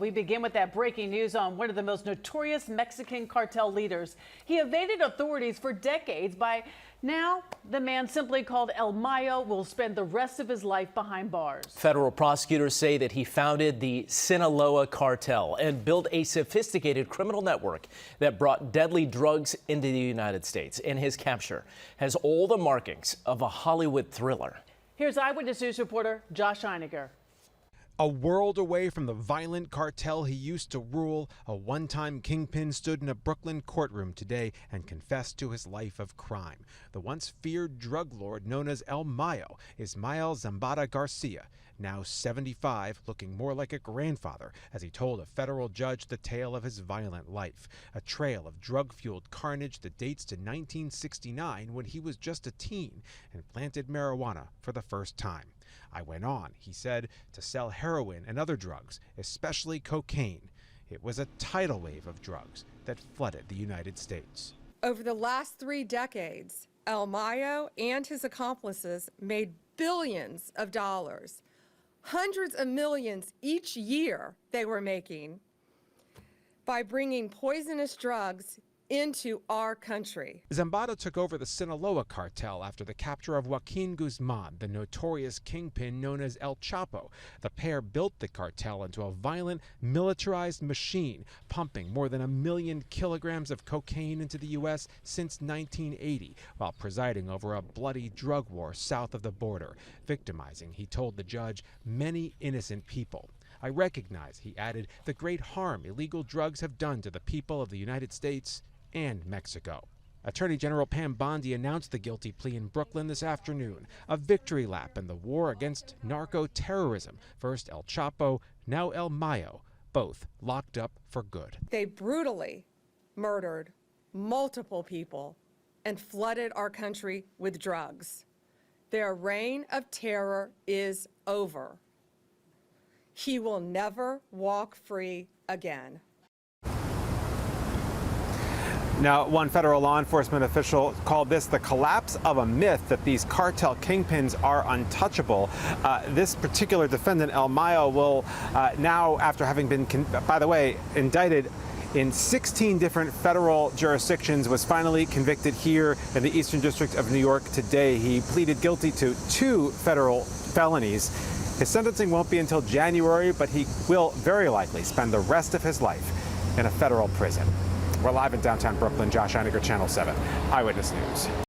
We begin with that breaking news on one of the most notorious Mexican cartel leaders. He evaded authorities for decades. By now, the man simply called El Mayo will spend the rest of his life behind bars. Federal prosecutors say that he founded the Sinaloa cartel and built a sophisticated criminal network that brought deadly drugs into the United States. And his capture has all the markings of a Hollywood thriller. Here's Eyewitness News reporter Josh Einiger. A world away from the violent cartel he used to rule, a one-time kingpin stood in a Brooklyn courtroom today and confessed to his life of crime. The once feared drug lord known as El Mayo, Ismael Zambada Garcia, now 75, looking more like a grandfather, as he told a federal judge the tale of his violent life. A trail of drug-fueled carnage that dates to 1969 when he was just a teen and planted marijuana for the first time. I went on, he said, to sell heroin and other drugs, especially cocaine. It was a tidal wave of drugs that flooded the United States. Over the last 3 decades, El Mayo and his accomplices made billions of dollars. Hundreds of millions each year they were making by bringing poisonous drugs into our country. Zambada took over the Sinaloa cartel after the capture of Joaquin Guzman, the notorious kingpin known as El Chapo. The pair built the cartel into a violent, militarized machine, pumping more than 1 million kilograms of cocaine into the U.S. since 1980, while presiding over a bloody drug war south of the border, victimizing, he told the judge, many innocent people. I recognize, he added, the great harm illegal drugs have done to the people of the United States and Mexico. Attorney General Pam Bondi announced the guilty plea in Brooklyn this afternoon, a victory lap in the war against narco-terrorism. First El Chapo, now El Mayo, both locked up for good. They brutally murdered multiple people and flooded our country with drugs. Their reign of terror is over. He will never walk free again. Now, one federal law enforcement official called this the collapse of a myth that these cartel kingpins are untouchable. This particular defendant, El Mayo, will now, after having been, by the way, indicted in 16 different federal jurisdictions, was finally convicted here in the Eastern District of New York today. He pleaded guilty to 2 federal felonies. His sentencing won't be until January, but he will very likely spend the rest of his life in a federal prison. We're live in downtown Brooklyn. Josh Einiger, Channel 7, Eyewitness News.